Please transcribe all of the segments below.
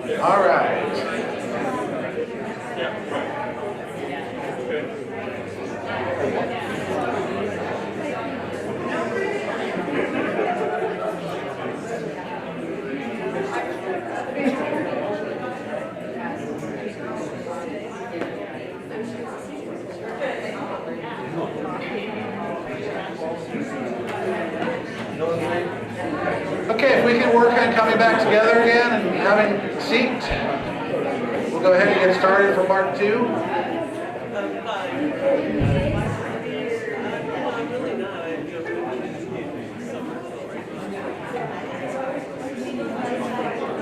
All right. Okay, if we can work on coming back together again and having a seat, we'll go ahead and get started for part 2.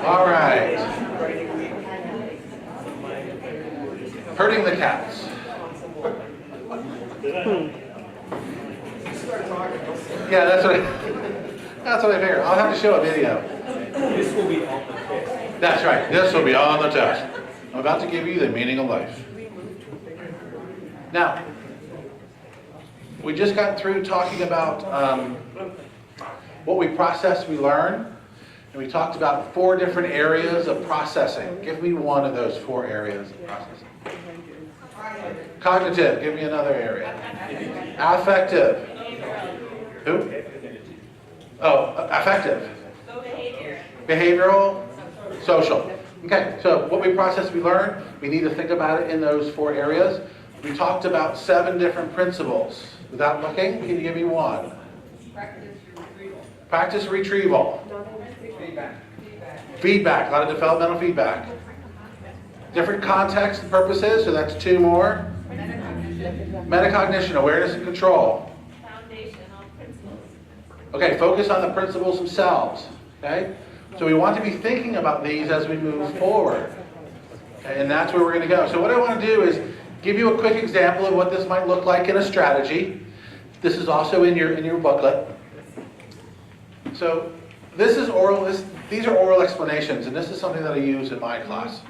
All right. Herding the cats. Yeah, that's what I figured. I'll have to show a video. This will be on the test. That's right. This will be on the test. I'm about to give you the meaning of life. Now, we just got through talking about what we process, we learn. And we talked about 4 different areas of processing. Give me one of those 4 areas of processing. Cognitive. Give me another area. Affective. Who? Oh, affective. Behavioral. Social. Okay, so what we process, we learn. We need to think about it in those 4 areas. We talked about 7 different principles. Without looking, can you give me one? Practice retrieval. Feedback, a lot of developmental feedback. Different context and purposes, so that's 2 more. Metacognition, awareness and control. Foundational principles. Okay, focus on the principles themselves. Okay? So we want to be thinking about these as we move forward. Okay, and that's where we're going to go. So what I want to do is give you a quick example of what this might look like in a strategy. This is also in your booklet. So this is oral. These are oral explanations, and this is something that I use in my class.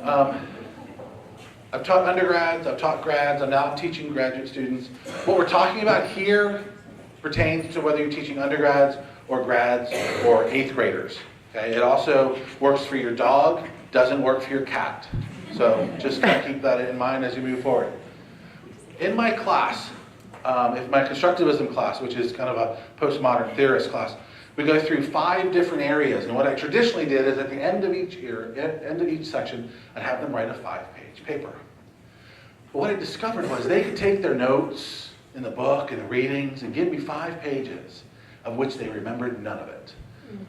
I've taught undergrads, I've taught grads, I'm now teaching graduate students. What we're talking about here pertains to whether you're teaching undergrads or grads or 8th graders. Okay? It also works for your dog, doesn't work for your cat. So just keep that in mind as you move forward. In my class, if my constructivism class, which is kind of a postmodern theorist class, we go through 5 different areas. And what I traditionally did is at the end of each section, I'd have them write a 5-page paper. But what I discovered was they could take their notes in the book and the readings and give me 5 pages, of which they remembered none of it.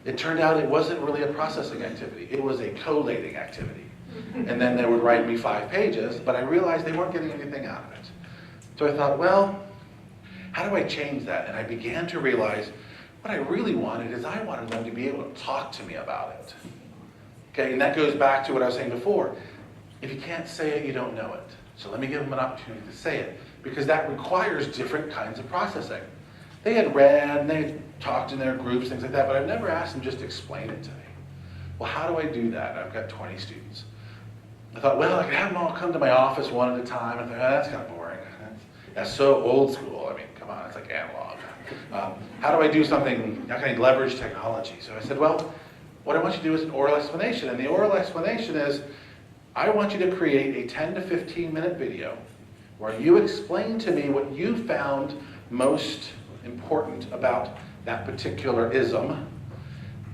It turned out it wasn't really a processing activity. It was a collating activity. And then they would write me 5 pages, but I realized they weren't getting anything out of it. So I thought, well, how do I change that? And I began to realize what I really wanted is I wanted them to be able to talk to me about it. Okay, and that goes back to what I was saying before. If you can't say it, you don't know it. So let me give them an opportunity to say it, because that requires different kinds of processing. They had read, and they had talked in their groups, things like that, but I've never asked them just to explain it to me. Well, how do I do that? I've got 20 students. I thought, well, I could have them all come to my office one at a time. I thought, that's kind of boring. That's so old school. I mean, come on, it's like analog. How do I do something, how can I leverage technology? So I said, well, what I want you to do is an oral explanation. And the oral explanation is, I want you to create a 10 to 15 minute video where you explain to me what you found most important about that particular ism.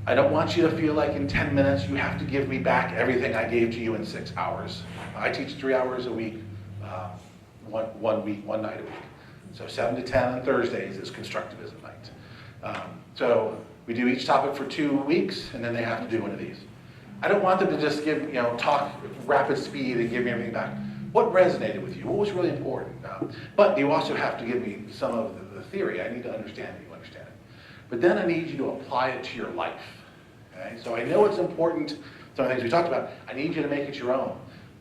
I don't want you to feel like in 10 minutes you have to give me back everything I gave to you in 6 hours. I teach 3 hours a week, one night a week. So 7 to 10 on Thursdays is constructivism night. So we do each topic for 2 weeks, and then they have to do one of these. I don't want them to just give, talk rapid speed and give me everything back. What resonated with you? What was really important? But you also have to give me some of the theory. I need to understand that you understand it. But then I need you to apply it to your life. Okay? So I know it's important, some of the things we talked about. I need you to make it your own.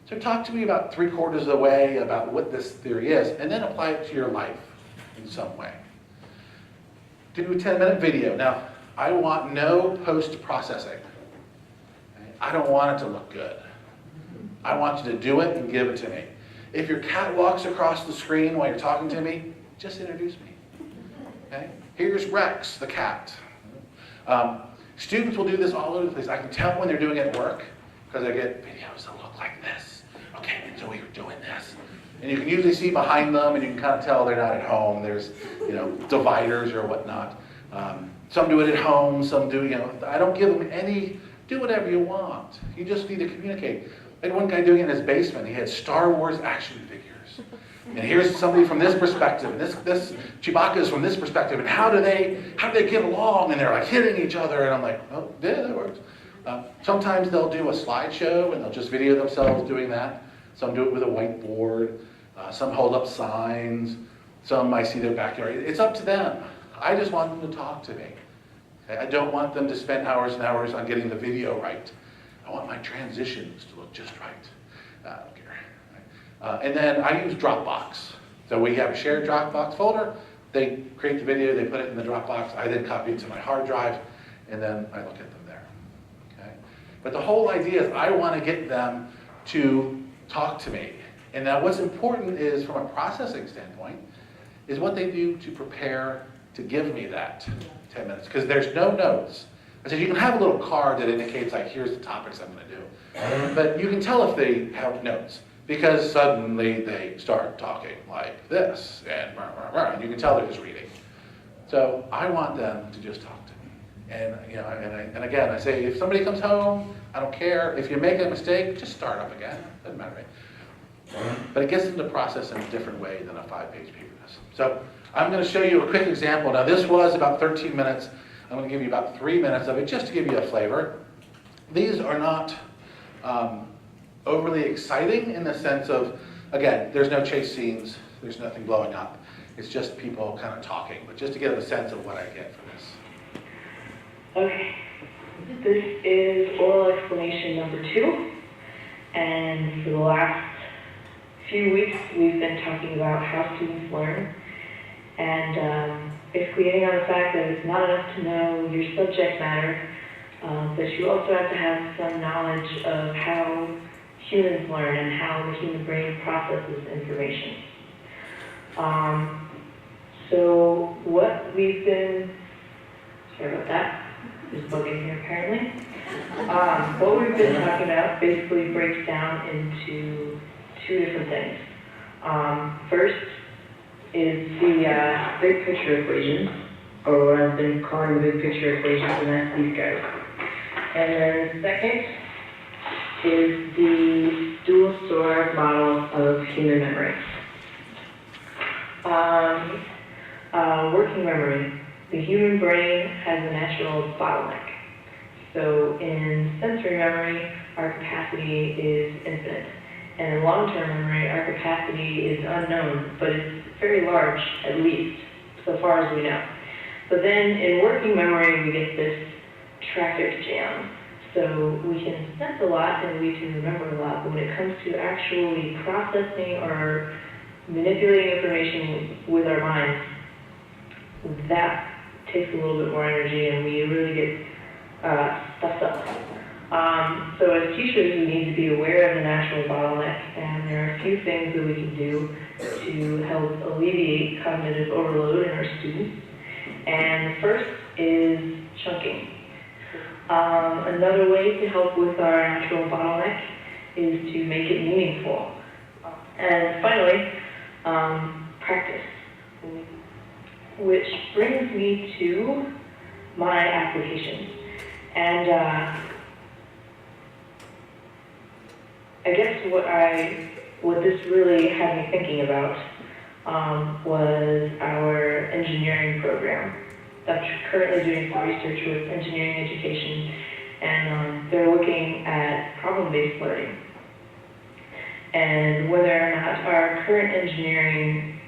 So talk to me about 3/4 of the way about what this theory is, and then apply it to your life in some way. Do a 10-minute video. Now, I want no post-processing. Okay? I don't want it to look good. I want you to do it and give it to me. If your cat walks across the screen while you're talking to me, just introduce me. Okay? Here's Rex, the cat. Students will do this all over the place. I can tell when they're doing it at work, because I get videos that look like this. Okay, and so we were doing this. And you can usually see behind them, and you can kind of tell they're not at home. There's, dividers or whatnot. Some do it at home, some do, I don't give them any, do whatever you want. You just need to communicate. I had one guy doing it in his basement. He had Star Wars action figures. And here's somebody from this perspective, and this Chewbacca is from this perspective, and how do they get along? And they're like hitting each other, and I'm like, oh, yeah, that works. Sometimes they'll do a slideshow, and they'll just video themselves doing that. Some do it with a whiteboard. Some hold up signs. Some I see their backyard. It's up to them. I just want them to talk to me. Okay? I don't want them to spend hours and hours on getting the video right. I want my transitions to look just right. I don't care. And then I use Dropbox. So we have a shared Dropbox folder. They create the video, they put it in the Dropbox. I then copy it to my hard drive, and then I look at them there. Okay? But the whole idea is I want to get them to talk to me. And now what's important is, from a processing standpoint, is what they do to prepare to give me that 10 minutes. Because there's no notes. I said you can have a little card that indicates, like, here's the topics I'm going to do. But you can tell if they have notes, because suddenly they start talking like this, and rah, rah, rah, and you can tell they're just reading. So I want them to just talk to me. And, and again, I say, if somebody comes home, I don't care. If you make a mistake, just start up again. Doesn't matter to me. But it gets them to process in a different way than a 5-page paper does. So I'm going to show you a quick example. Now this was about 13 minutes. I'm going to give you about 3 minutes of it just to give you a flavor. These are not overly exciting in the sense of, again, there's no chase scenes, there's nothing blowing up. It's just people kind of talking, but just to get a sense of what I get from this. Okay, this is oral explanation number 2, and for the last few weeks we've been talking about how students learn, and basically getting on the fact that it's not enough to know your subject matter, but you also have to have some knowledge of how humans learn and how the human brain processes information. So what we've been, sorry about that, there's bugging here apparently. What we've been talking about basically breaks down into 2 different things. First is the big picture equations, or what I've been calling the big picture equations, and that's these guys. And then second is the dual store model of human memory. Working memory. The human brain has a natural bottleneck. So in sensory memory, our capacity is infinite. And in long-term memory, our capacity is unknown, but it's very large, at least, so far as we know. But then in working memory, we get this traffic jam. So we can sense a lot and we can remember a lot, but when it comes to actually processing or manipulating information with our minds, that takes a little bit more energy and we really get stuffed up. So as teachers, we need to be aware of the natural bottleneck, and there are a few things that we can do to help alleviate cognitive overload in our students. And the first is chunking. Another way to help with our natural bottleneck is to make it meaningful. And finally, practice. Which brings me to my applications. And I guess what this really had me thinking about was our engineering program. That's currently doing some research with engineering education, and they're looking at problem-based learning and whether or not our current engineering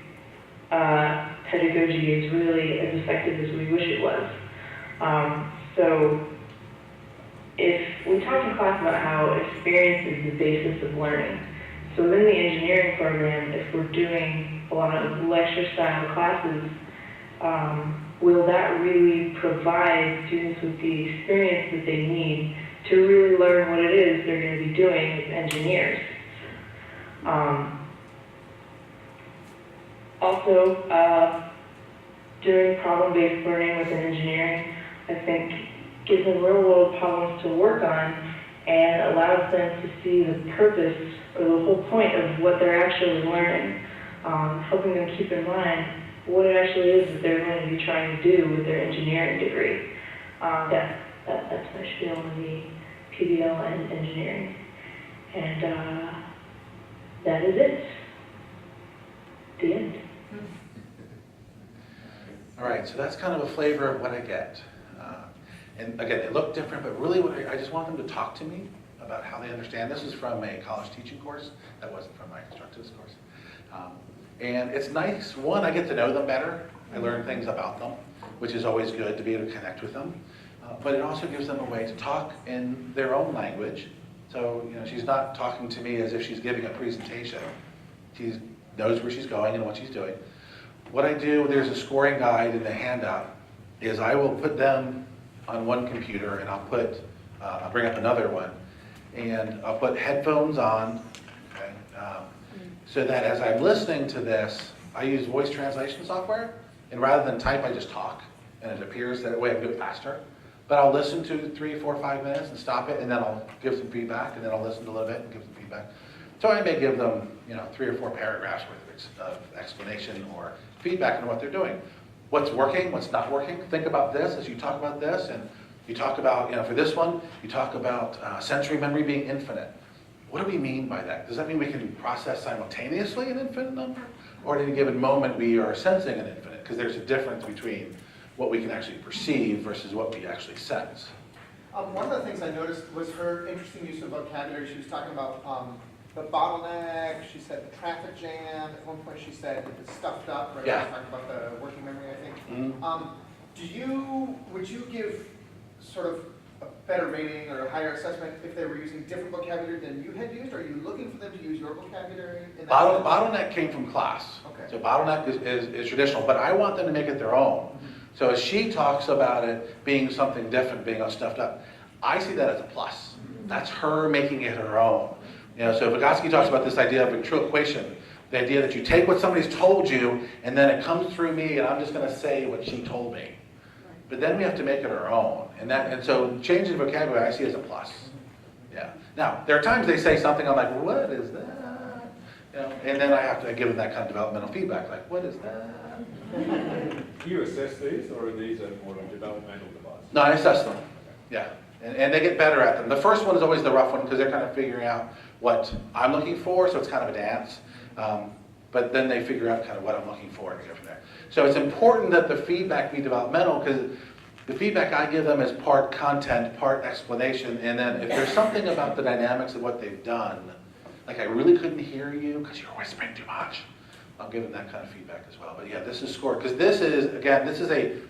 pedagogy is really as effective as we wish it was. So if we talk in class about how experience is the basis of learning, so within the engineering program, if we're doing a lot of lecture-style classes, will that really provide students with the experience that they need to really learn what it is they're going to be doing as engineers? Also, doing problem-based learning within engineering, I think gives them real world problems to work on and allows them to see the purpose or the whole point of what they're actually learning, helping them keep in mind what it actually is that they're going to be trying to do with their engineering degree. That's my spiel on the PBL and engineering. And that is it. The end. All right, so that's kind of a flavor of what I get. And again, they look different, but really what I just want them to talk to me about how they understand. This is from a college teaching course. That wasn't from my constructives course. And it's nice. One, I get to know them better. I learn things about them, which is always good to be able to connect with them. But it also gives them a way to talk in their own language. So, you know, she's not talking to me as if she's giving a presentation. She knows where she's going and what she's doing. What I do, there's a scoring guide in the handout, is I will put them on one computer and I'll bring up another one, and I'll put headphones on, okay, so that as I'm listening to this, I use voice translation software, and rather than type, I just talk, and it appears that way I can do it faster. But I'll listen to 3, 4, 5 minutes and stop it, and then I'll give some feedback, and then I'll listen to a little bit and give some feedback. So I may give them, 3 or 4 paragraphs worth of explanation or feedback on what they're doing. What's working, what's not working. Think about this as you talk about this, and you talk about, for this one, you talk about sensory memory being infinite. What do we mean by that? Does that mean we can process simultaneously an infinite number? Or at any given moment we are sensing an infinite? Because there's a difference between what we can actually perceive versus what we actually sense. One of the things I noticed was her interesting use of vocabulary. She was talking about the bottleneck, she said the traffic jam. At one point she said it's stuffed up, right? Yeah. She was talking about the working memory, I think. Mm-hmm. Would you give sort of a better rating or a higher assessment if they were using different vocabulary than you had used? Are you looking for them to use your vocabulary in that sense? Bottleneck came from class. Okay. So bottleneck is traditional, but I want them to make it their own. So as she talks about it being something different, being all stuffed up, I see that as a plus. That's her making it her own. So Vygotsky talks about this idea of ventriloquation, the idea that you take what somebody's told you and then it comes through me and I'm just going to say what she told me. But then we have to make it our own. And so changing vocabulary I see as a plus. Yeah. Now, there are times they say something, I'm like, what is that? And then I have to give them that kind of developmental feedback, like, what is that? Do you assess these, or are these a more developmental device? No, I assess them. Yeah. And they get better at them. The first one is always the rough one because they're kind of figuring out what I'm looking for, so it's kind of a dance. But then they figure out kind of what I'm looking for and go from there. So it's important that the feedback be developmental because the feedback I give them is part content, part explanation, and then if there's something about the dynamics of what they've done, like I really couldn't hear you because you're whispering too much, I'll give them that kind of feedback as well. But yeah, this is scored because this is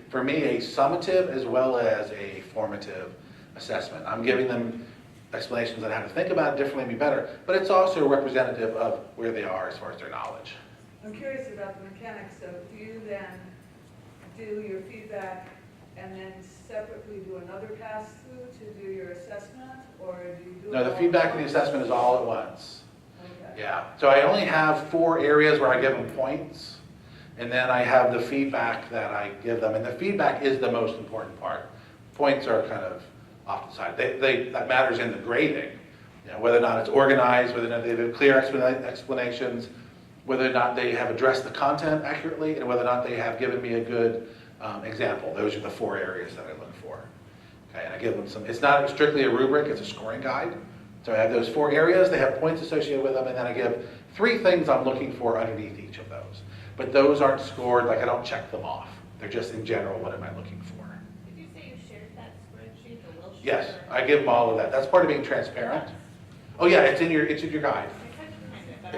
for me, a summative as well as a formative assessment. I'm giving them explanations on how to think about it differently and be better, but it's also representative of where they are as far as their knowledge. I'm curious about the mechanics, so do you then do your feedback and then separately do another pass-through to do your assessment, or do you do it No, the all feedback at and the once? assessment is all at once. Okay. Yeah, so I only have 4 areas where I give them points, and then I have the feedback that I give them, and the feedback is the most important part. Points are kind of off to the side. That matters in the grading, whether or not it's organized, whether or not they have clear explanations, whether or not they have addressed the content accurately, and whether or not they have given me a good example. Those are the 4 areas that I look for. Okay, and I give them some, it's not strictly a rubric, it's a scoring guide. So I have those 4 areas, they have points associated with them, and then I give 3 things I'm looking for underneath each of those. But those aren't scored, like I don't check them off. They're just in general, what am I looking for? Did you say you shared that spreadsheet, or will share? Yes, I give them all of that. That's part of being transparent. Oh yeah, it's in your guide.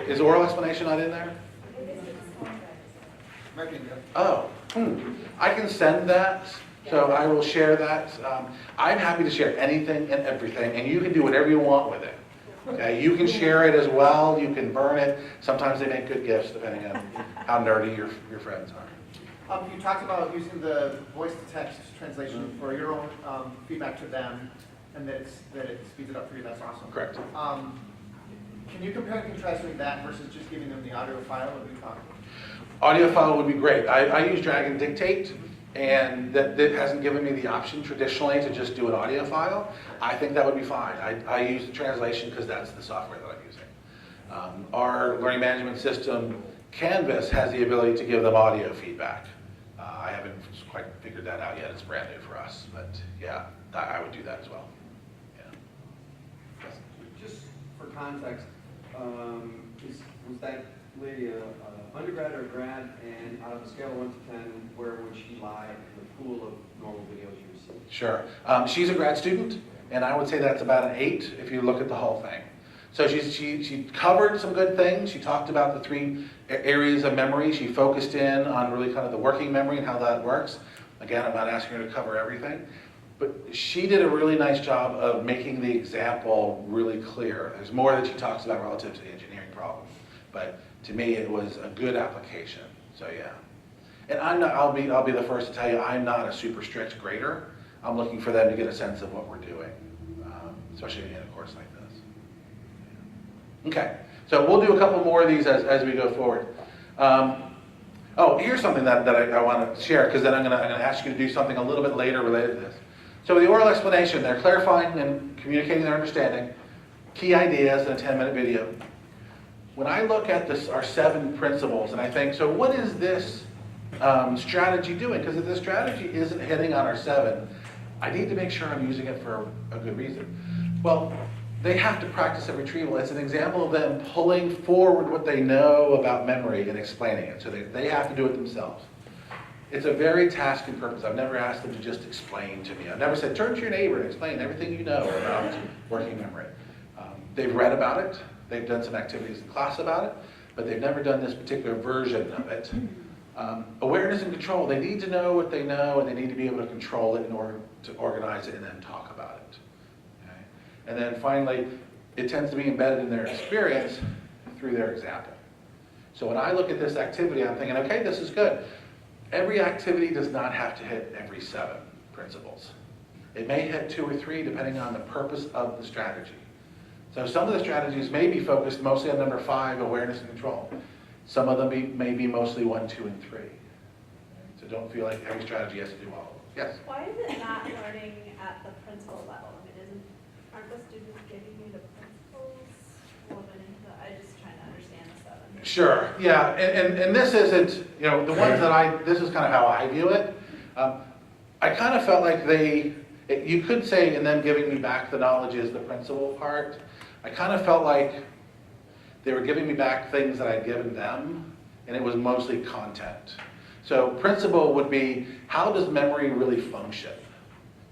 Is oral explanation not in there? Might be good. Oh, I can send that, so I will share that. I'm happy to share anything and everything, and you can do whatever you want with it. Okay, you can share it as well, you can burn it. Sometimes they make good gifts depending on how nerdy your friends are. You talked about using the voice-to-text translation for your own feedback to them, and that it speeds it up for you. That's awesome. Correct. Can you compare and contrast doing that versus just giving them the audio file that we talked about? Audio file would be great. I use Drag and Dictate, and that hasn't given me the option traditionally to just do an audio file, I think that would be fine. I use the translation because that's the software that I'm using. Our learning management system, Canvas, has the ability to give them audio feedback. I haven't quite figured that out yet. It's brand new for us, but yeah, I would do that as well. Yeah. Just for context, was that lady a undergrad or a grad, and out of a scale of 1 to 10, where would she lie in the pool of normal videos you receive? Sure. She's a grad student, and I would say that's about an 8 if you look at the whole thing. So she covered some good things. She talked about the 3 areas of memory. She focused in on really kind of the working memory and how that works. Again, I'm not asking her to cover everything, but she did a really nice job of making the example really clear. There's more that she talks about relative to the engineering problem, but to me it was a good application. So yeah, and I'll be the first to tell you, I'm not a super strict grader. I'm looking for them to get a sense of what we're doing, especially in a course like this. Okay, so we'll do a couple more of these as we go forward. Oh, here's something that I want to share, because then I'm going to ask you to do something a little bit later related to this. So with the oral explanation, they're clarifying and communicating their understanding, key ideas in a 10-minute video. When I look at our 7 principles, and I think, so what is this strategy doing? Because if the strategy isn't hitting on our 7, I need to make sure I'm using it for a good reason. Well, they have to practice a retrieval. It's an example of them pulling forward what they know about memory and explaining it. So they have to do it themselves. It's a very task and purpose. I've never asked them to just explain to me. I've never said, turn to your neighbor and explain everything you know about working memory. They've read about it. They've done some activities in class about it, but they've never done this particular version of it. Awareness and control. They need to know what they know, and they need to be able to control it in order to organize it and then talk about it. Okay? And then finally, it tends to be embedded in their experience through their example. So when I look at this activity, I'm thinking, okay, this is good. Every activity does not have to hit every 7 principles. It may hit 2 or 3 depending on the purpose of the strategy. So some of the strategies may be focused mostly on number 5, awareness and control. Some of them may be mostly 1, 2, and 3. So don't feel like every strategy has to do all of them. Yes? Why is it not learning at the principal level? I mean, aren't the students giving you the principles woven into the, I'm just trying to understand the 7. Sure, yeah, and this isn't, the ones that this is kind of how I view it. I kind of felt like you could say, and them giving me back the knowledge is the principal part. I kind of felt like they were giving me back things that I'd given them, and it was mostly content. So principle would be, how does memory really function?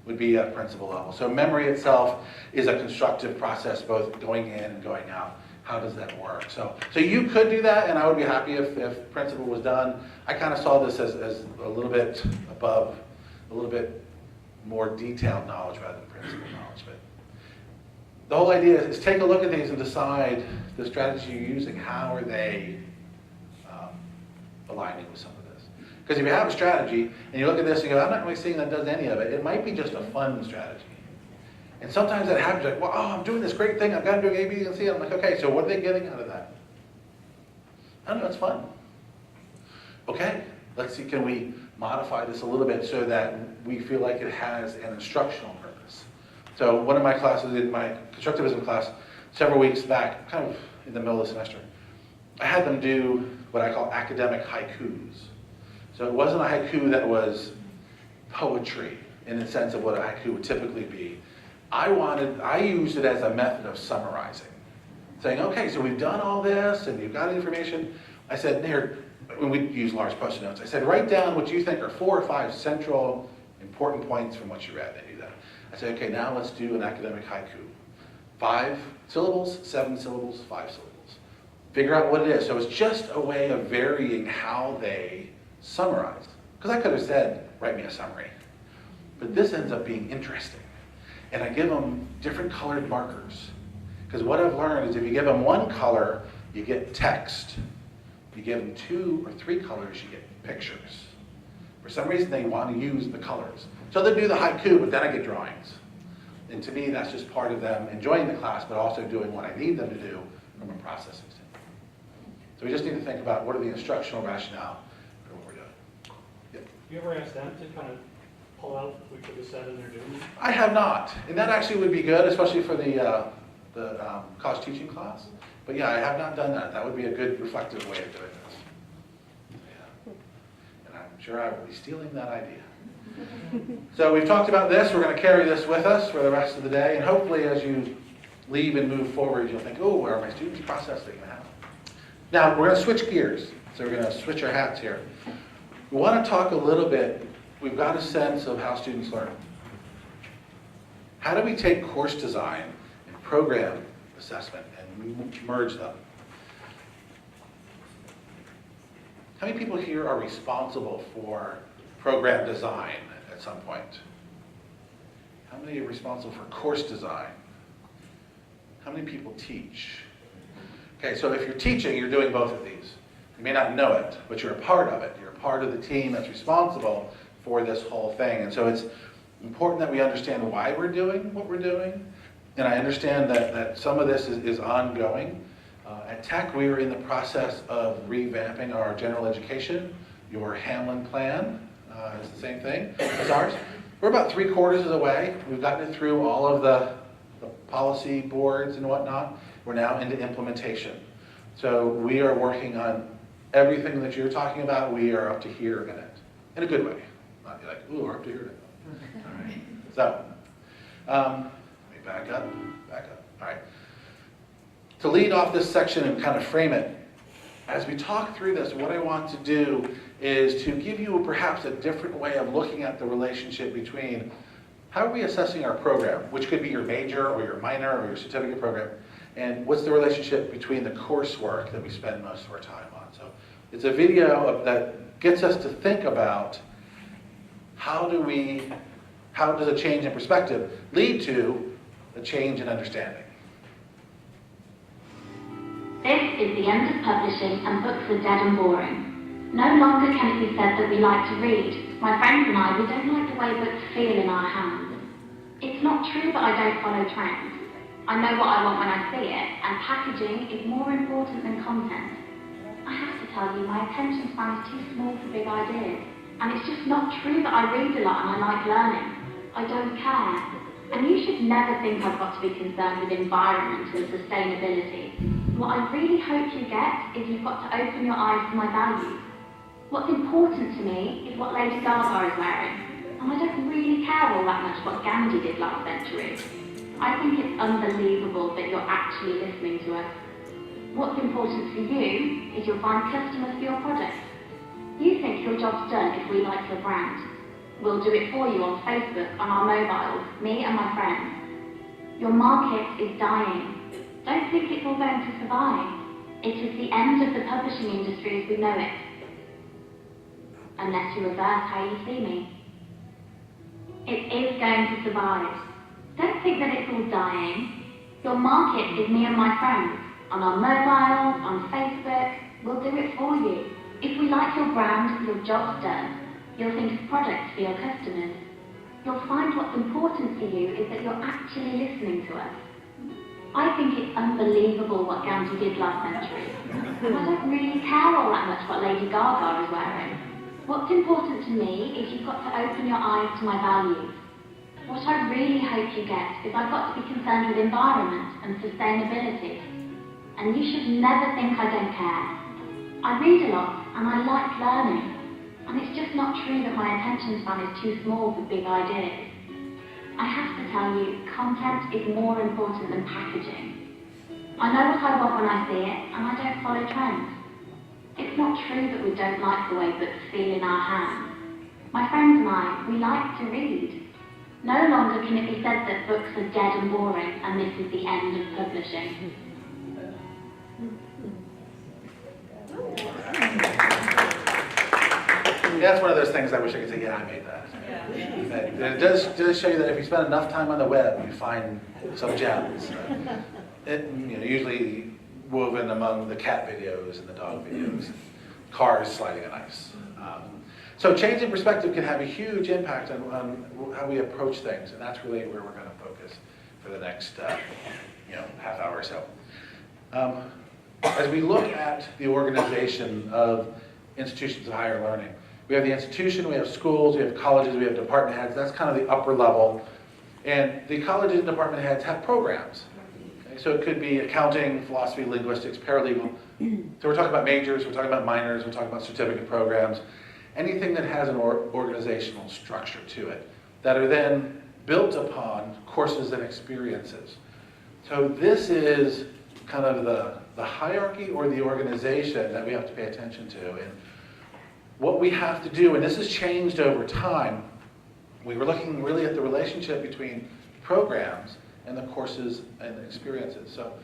Would be at principle level. So memory itself is a constructive process, both going in and going out. How does that work? So you could do that, and I would be happy if principle was done. I kind of saw this as a little bit above, a little bit more detailed knowledge rather than principle knowledge. But the whole idea is take a look at these and decide the strategy you're using. How are they aligning with some of this? Because if you have a strategy and you look at this and you go, I'm not really seeing that does any of it, it might be just a fun strategy. And sometimes that happens, like, well, I'm doing this great thing, I've got to do A, B, and C. I'm like, okay, so what are they getting out of that? I don't know, it's fun. Okay, let's see, can we modify this a little bit so that we feel like it has an instructional purpose? So one of my classes, in my constructivism class, several weeks back, kind of in the middle of the semester, I had them do what I call academic haikus. So it wasn't a haiku that was poetry in the sense of what a haiku would typically be. I used it as a method of summarizing. Saying, okay, so we've done all this and you've got information. I said, here, when we use large post-it notes, I said, write down what you think are 4 or 5 central important points from what you read. They do that. I said, okay, now let's do an academic haiku. 5 syllables, 7 syllables, 5 syllables. Figure out what it is. So it's just a way of varying how they summarize. Because I could have said, write me a summary. But this ends up being interesting. And I give them different colored markers. Because what I've learned is if you give them 1 color, you get text. If you give them 2 or 3 colors, you get pictures. For some reason, they want to use the colors. So they do the haiku, but then I get drawings. And to me, that's just part of them enjoying the class, but also doing what I need them to do from a processing standpoint. So we just need to think about what are the instructional rationale for what we're doing. Yep. you ever ask them to kind of pull out what we could have said in their doing? I have not, and that actually would be good, especially for the college teaching class. But yeah, I have not done that. That would be a good reflective way of doing this. Yeah. And I'm sure I will be stealing that idea. So we've talked about this. We're going to carry this with us for the rest of the day, and hopefully as you leave and move forward, you'll think, oh, where are my students processing now? Now, we're going to switch gears. So we're going to switch our hats here. We want to talk a little bit, we've got a sense of how students learn. How do we take course design and program assessment and merge them? How many people here are responsible for program design at some point? How many are responsible for course design? How many people teach? Okay, so if you're teaching, you're doing both of these. You may not know it, but you're a part of it. You're a part of the team that's responsible for this whole thing. And so it's important that we understand why we're doing what we're doing. And I understand that some of this is ongoing. At Tech, we are in the process of revamping our general education. Your Hamline plan is the same thing as ours. We're about 3/4 of the way. We've gotten it through all of the policy boards and whatnot. We're now into implementation. So we are working on everything that you're talking about. We are up to here in it, in a good way. Not like, ooh, we're up to here now. All right. So, let me back up. All right. To lead off this section and kind of frame it, as we talk through this, what I want to do is to give you perhaps a different way of looking at the relationship between how are we assessing our program, which could be your major or your minor or your certificate program, and what's the relationship between the coursework that we spend most of our time on. So it's a video that gets us to think about how does a change in perspective lead to a change in understanding. This is the end of publishing and books are dead and boring. No longer can it be said that we like to read. My friends and I, we don't like the way books feel in our hands. It's not true that I don't follow trends. I know what I want when I see it, and packaging is more important than content. I have to tell you, my attention span is too small for big ideas. And it's just not true that I read a lot and I like learning. I don't care. And you should never think I've got to be concerned with environment and sustainability. What I really hope you get is you've got to open your eyes to my values. What's important to me is what Lady Gaga is wearing. And I don't really care all that much what Gandhi did last century. I think it's unbelievable that you're actually listening to us. What's important for you is you'll find customers for your product. You think your job's done if we like your brand. We'll do it for you on Facebook, on our mobiles, me and my friends. Your market is dying. Don't think it's all going to survive. It is the end of the publishing industry as we know it. Unless you reverse how you see me. It is going to survive. Don't think that it's all dying. Your market is me and my friends. On our mobiles, on Facebook, we'll do it for you. If we like your brand, your job's done. You'll think of products for your customers. You'll find what's important for you is that you're actually listening to us. I think it's unbelievable what Gandhi did last century. And I don't really care all that much what Lady Gaga is wearing. What's important to me is you've got to open your eyes to my values. What I really hope you get is I've got to be concerned with environment and sustainability. And you should never think I don't care. I read a lot and I like learning. And it's just not true that my attention span is too small for big ideas. I have to tell you, content is more important than packaging. I know what I want when I see it, and I don't follow trends. It's not true that we don't like the way books feel in our hands. My friends and I, we like to read. No longer can it be said that books are dead and boring, and this is the end of publishing. Yeah, that's one of those things I wish I could say, yeah, I made that. It does show you that if you spend enough time on the web, you find some gems. Usually woven among the cat videos and the dog videos, cars sliding on ice. So change in perspective can have a huge impact on how we approach things, and that's really where we're going to focus for the next half hour or so. As we look at the organization of institutions of higher learning, We have the institution, we have schools, we have colleges, we have department heads. That's kind of the upper level. And the colleges and department heads have programs. Okay, so it could be accounting, philosophy, linguistics, paralegal. So we're talking about majors, we're talking about minors, we're talking about certificate programs. Anything that has an organizational structure to it that are then built upon courses and experiences. So this is kind of the hierarchy or the organization that we have to pay attention to. And what we have to do, and this has changed over time, we were looking really at the relationship between programs and the courses and the experiences. So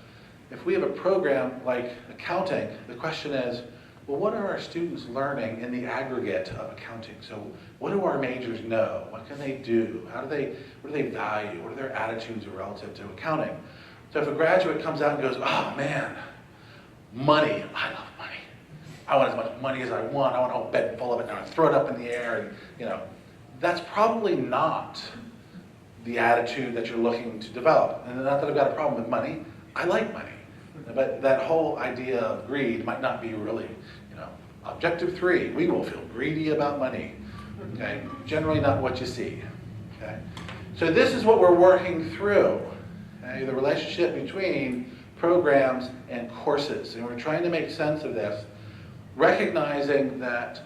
if we have a program like accounting, the question is, well, what are our students learning in the aggregate of accounting? So what do our majors know? What can they do? What do they value? What are their attitudes relative to accounting? So if a graduate comes out and goes, oh man, money, I love money. I want as much money as I want. I want a whole bed full of it, and I want to throw it up in the air, and that's probably not the attitude that you're looking to develop. And not that I've got a problem with money. I like money. But that whole idea of greed might not be really, objective 3, we will feel greedy about money. Okay? Generally not what you see. Okay? So this is what we're working through. Okay? The relationship between programs and courses. And we're trying to make sense of this, recognizing that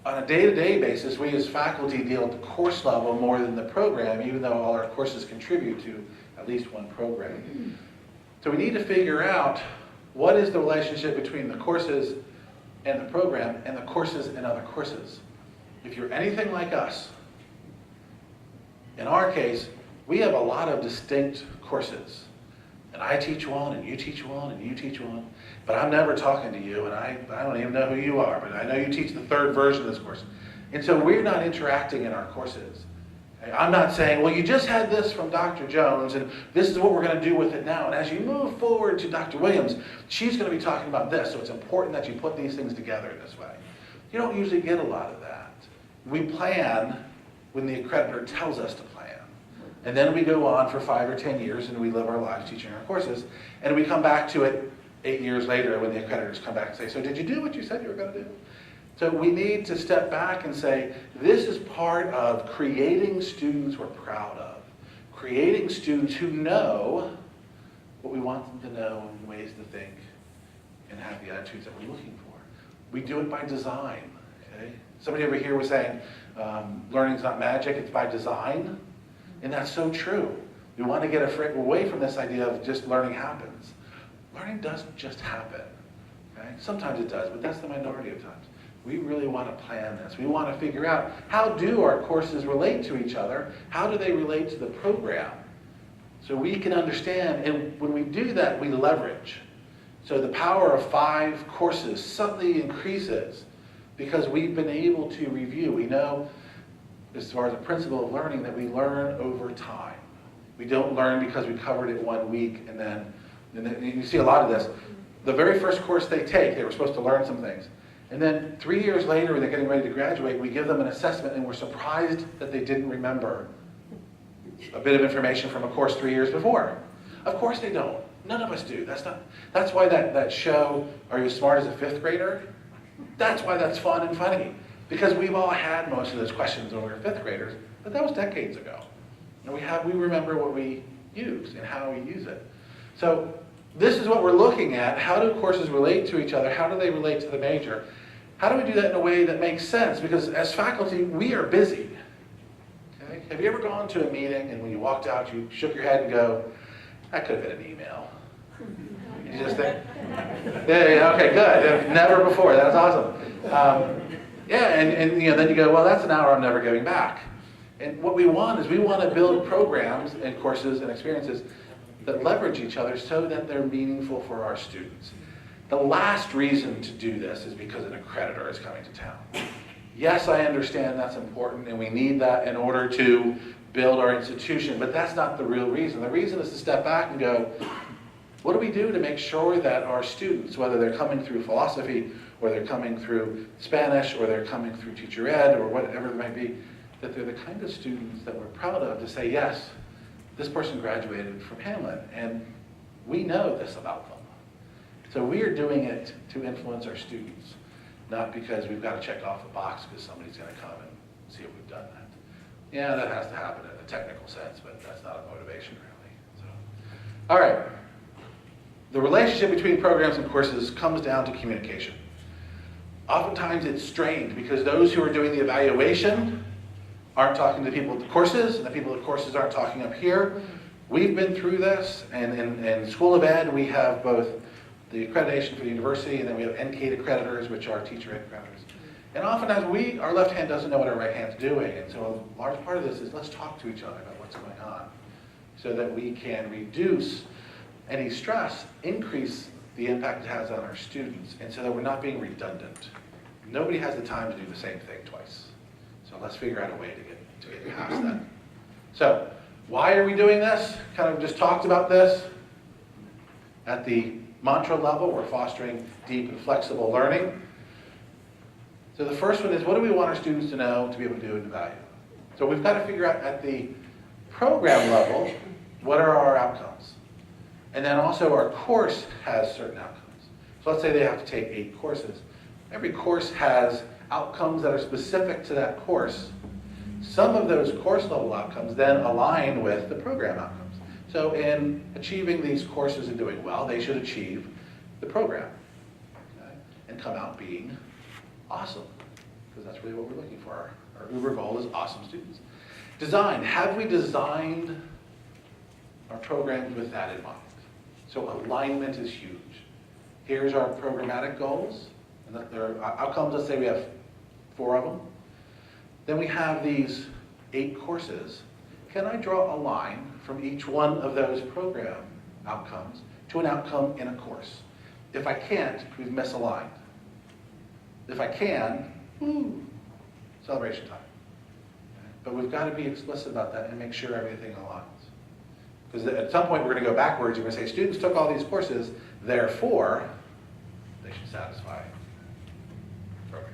on a day-to-day basis, we as faculty deal at the course level more than the program, even though all our courses contribute to at least one program. So we need to figure out what is the relationship between the courses and the program and the courses and other courses. If you're anything like us, in our case, we have a lot of distinct courses. And I teach one, and you teach one, and you teach one. But I'm never talking to you, and I don't even know who you are, but I know you teach the 3rd version of this course. And so we're not interacting in our courses. Okay? I'm not saying, well, you just had this from Dr. Jones, and this is what we're going to do with it now. And as you move forward to Dr. Williams, she's going to be talking about this, so it's important that you put these things together this way. You don't usually get a lot of that. We plan when the accreditor tells us to plan. And then we go on for 5 or 10 years and we live our lives teaching our courses. And we come back to it 8 years later when the accreditors come back and say, so did you do what you said you were going to do? So we need to step back and say, this is part of creating students we're proud of. Creating students who know what we want them to know and ways to think and have the attitudes that we're looking for. We do it by design. Okay? Somebody over here was saying, learning's not magic, it's by design. And that's so true. We want to get away from this idea of just learning happens. Learning doesn't just happen. Okay? Sometimes it does, but that's the minority of times. We really want to plan this. We want to figure out, how do our courses relate to each other? How do they relate to the program? So we can understand, and when we do that, we leverage. So the power of 5 courses suddenly increases because we've been able to review. We know, as far as the principle of learning, that we learn over time. We don't learn because we covered it 1 week and then you see a lot of this. The very first course they take, they were supposed to learn some things. And then 3 years later, when they're getting ready to graduate, we give them an assessment and we're surprised that they didn't remember a bit of information from a course 3 years before. Of course they don't. None of us do. That's why that show, Are You Smart as a 5th Grader? That's why that's fun and funny. Because we've all had most of those questions when we were 5th graders, but that was decades ago. And we remember what we use and how we use it. So this is what we're looking at. How do courses relate to each other? How do they relate to the major? How do we do that in a way that makes sense? Because as faculty, we are busy. Okay? Have you ever gone to a meeting and when you walked out, you shook your head and go, that could have been an email? You just think, yeah, okay, good. Never before. That's awesome. Yeah, and then you go, well, that's an hour I'm never getting back. And what we want is we want to build programs and courses and experiences that leverage each other so that they're meaningful for our students. The last reason to do this is because an accreditor is coming to town. Yes, I understand that's important and we need that in order to build our institution, but that's not the real reason. The reason is to step back and go, what do we do to make sure that our students, whether they're coming through philosophy or they're coming through Spanish or they're coming through teacher ed or whatever it might be, that they're the kind of students that we're proud of to say, yes, this person graduated from Hamline and we know this about them. So we are doing it to influence our students. not because we've got to check off a box because somebody's going to come and see if we've done that. Yeah, that has to happen in a technical sense, but that's not a motivation really. So, all right. The relationship between programs and courses comes down to communication. Oftentimes it's strained because those who are doing the evaluation aren't talking to people at the courses, and the people at the courses aren't talking up here. We've been through this, and in School of Ed, we have both the accreditation for the university, and then we have NCATE accreditors, which are teacher ed accreditors. And oftentimes our left hand doesn't know what our right hand's doing, and so a large part of this is let's talk to each other about what's going on so that we can reduce any stress, increase the impact it has on our students, and so that we're not being redundant. Nobody has the time to do the same thing twice. So let's figure out a way to get past that. So why are we doing this? Kind of just talked about this. At the mantra level, we're fostering deep and flexible learning. So the first one is, what do we want our students to know to be able to do and value? So we've got to figure out at the program level, what are our outcomes? And then also our course has certain outcomes. So let's say they have to take 8 courses. Every course has outcomes that are specific to that course. Some of those course level outcomes then align with the program outcomes. So in achieving these courses and doing well, they should achieve the program, okay? And come out being awesome, because that's really what we're looking for. Our uber goal is awesome students. Design, have we designed our programs with that in mind? So alignment is huge. Here's our programmatic goals, and there are outcomes. Let's say we have 4 of them. Then we have these 8 courses. Can I draw a line from each one of those program outcomes to an outcome in a course? If I can't, we've misaligned. If I can, celebration time. But we've got to be explicit about that and make sure everything aligns. Because at some point we're going to go backwards. We're going to say students took all these courses, therefore they should satisfy the program.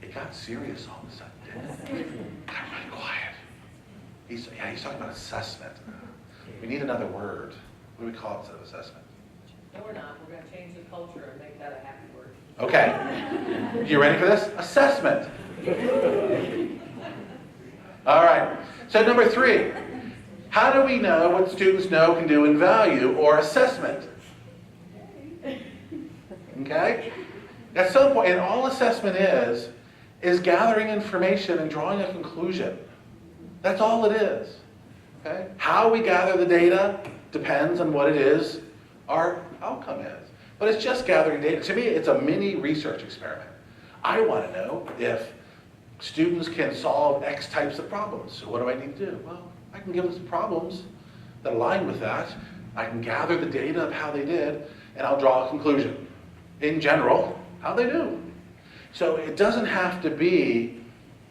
It got serious all of a sudden, didn't it? Got really quiet. He's talking about assessment. We need another word. What do we call it instead of assessment? No, we're not. We're going to change the culture and make that a happy word. Okay. You ready for this? Assessment. All right. So number 3. How do we know what students know, can do, and value, or assessment? Okay? At some point, and all assessment is gathering information and drawing a conclusion. That's all it is. Okay? How we gather the data depends on what it is our outcome is. But it's just gathering data. To me, it's a mini research experiment. I want to know if students can solve X types of problems. So what do I need to do? Well, I can give them some problems that align with that. I can gather the data of how they did, and I'll draw a conclusion. In general, how they do. So it doesn't have to be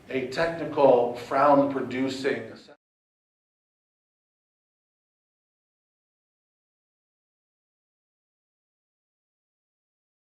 a technical, frown-producing assessment.